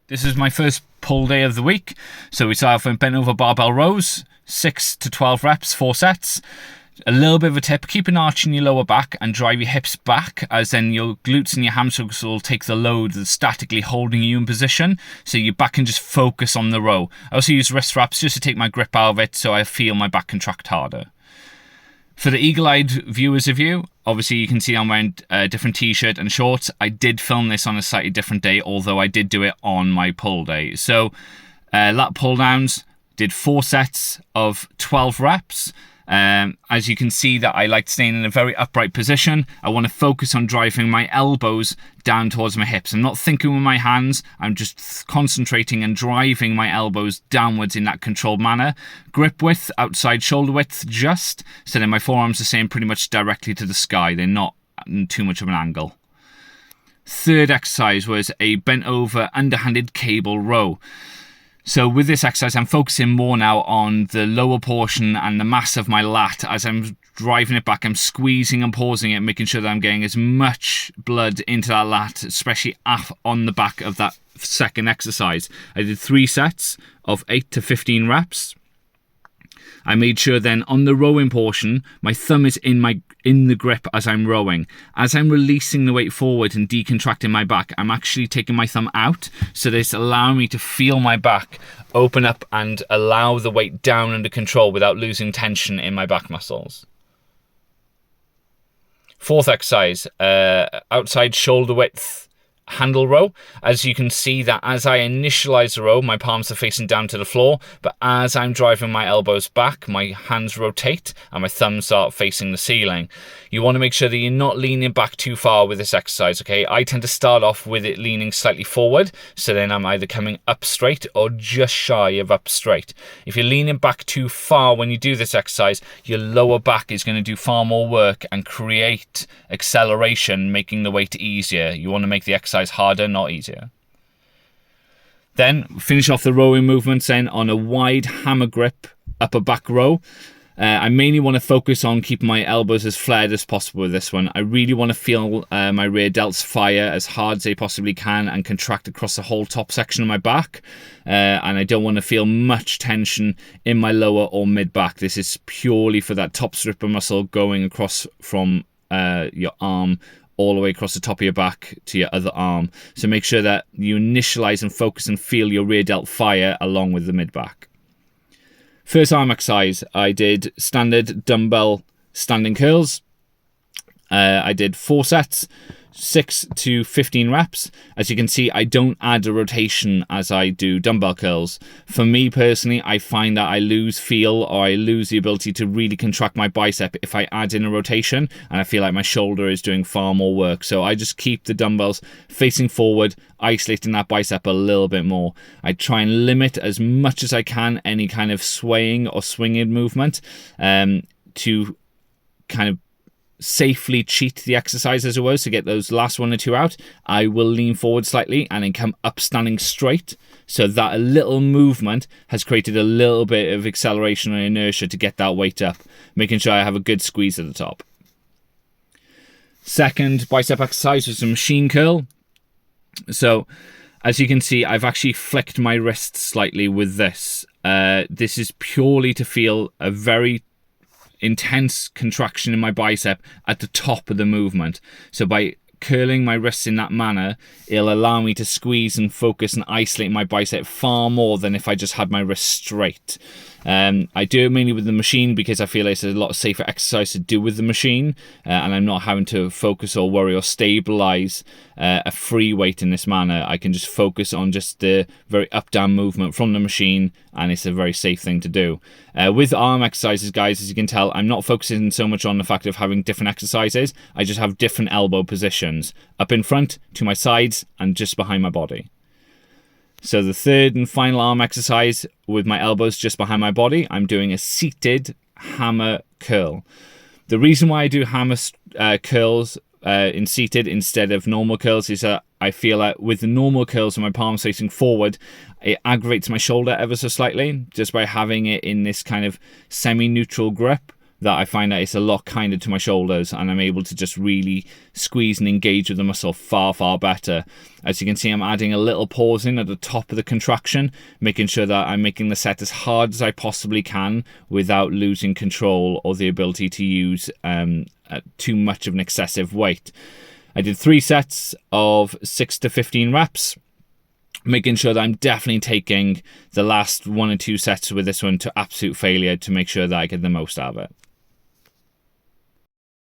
This is my first pull day of the week. So we start off with bent over barbell rows, 6 to 12 reps, 4 sets. A little bit of a tip, keep an arch in your lower back and drive your hips back, as then your glutes and your hamstrings will take the load that's statically holding you in position, so your back can just focus on the row. I also use wrist wraps just to take my grip out of it so I feel my back contract harder. For the eagle-eyed viewers of you, obviously you can see I'm wearing a different t-shirt and shorts. I did film this on a slightly different day, although I did do it on my pull day. So lat pull downs, did 4 sets of 12 reps. As you can see that I like staying in a very upright position. I want to focus on driving my elbows down towards my hips. I'm not thinking with my hands, I'm just concentrating and driving my elbows downwards in that controlled manner. Grip width, outside shoulder width just, so then my forearms are staying pretty much directly to the sky. They're not too much of an angle. Third exercise was a bent over underhanded cable row. So with this exercise, I'm focusing more now on the lower portion and the mass of my lat. As I'm driving it back, I'm squeezing and pausing it, making sure that I'm getting as much blood into that lat, especially up on the back of that second exercise. I did 3 sets of 8 to 15 reps. I made sure then on the rowing portion, my thumb is in the grip as I'm rowing. As I'm releasing the weight forward and decontracting my back, I'm actually taking my thumb out. So this allowing me to feel my back open up and allow the weight down under control without losing tension in my back muscles. Fourth exercise, outside shoulder width handle row. As you can see that as I initialize the row, my palms are facing down to the floor, but as I'm driving my elbows back, my hands rotate and my thumbs start facing the ceiling. You want to make sure that you're not leaning back too far with this exercise, okay? I tend to start off with it leaning slightly forward, so then I'm either coming up straight or just shy of up straight. If you're leaning back too far when you do this exercise, your lower back is going to do far more work and create acceleration, making the weight easier. You want to make the exercise harder, not easier. Then finish off the rowing movements then on a wide hammer grip upper back row. I mainly want to focus on keeping my elbows as flared as possible with this one. I really want to feel my rear delts fire as hard as they possibly can and contract across the whole top section of my back. And I don't want to feel much tension in my lower or mid back. This is purely for that top stripper muscle going across from your arm all the way across the top of your back to your other arm. So make sure that you initialize and focus and feel your rear delt fire along with the mid back. First arm exercise, I did standard dumbbell standing curls. I did 4 sets, 6 to 15 reps. As you can see, I don't add a rotation as I do dumbbell curls. For me personally, I find that I lose feel or I lose the ability to really contract my bicep if I add in a rotation, and I feel like my shoulder is doing far more work. So I just keep the dumbbells facing forward, isolating that bicep a little bit more. I try and limit as much as I can any kind of swaying or swinging movement to kind of safely cheat the exercise, as it was, to get those last 1 or 2 out. I will lean forward slightly and then come up standing straight, so that a little movement has created a little bit of acceleration and inertia to get that weight up, making sure I have a good squeeze at the top. Second bicep exercise was a machine curl. So as you can see, I've actually flicked my wrist slightly with this. This is purely to feel a very intense contraction in my bicep at the top of the movement. So by curling my wrists in that manner, it'll allow me to squeeze and focus and isolate my bicep far more than if I just had my wrist straight. I do it mainly with the machine because I feel it's a lot safer exercise to do with the machine, and I'm not having to focus or worry or stabilize a free weight in this manner. I can just focus on just the very up-down movement from the machine, and it's a very safe thing to do. With arm exercises, guys, as you can tell, I'm not focusing so much on the fact of having different exercises. I just have different elbow positions, up in front, to my sides, and just behind my body. So the third and final arm exercise, with my elbows just behind my body, I'm doing a seated hammer curl. The reason why I do hammer curls in seated instead of normal curls is that I feel that with the normal curls and my palms facing forward, it aggravates my shoulder ever so slightly, just by having it in this kind of semi-neutral grip that I find that it's a lot kinder to my shoulders, and I'm able to just really squeeze and engage with the muscle far, far better. As you can see, I'm adding a little pause in at the top of the contraction, making sure that I'm making the set as hard as I possibly can without losing control or the ability to use too much of an excessive weight. I did 3 sets of 6 to 15 reps, making sure that I'm definitely taking the last 1 or 2 sets with this one to absolute failure to make sure that I get the most out of it.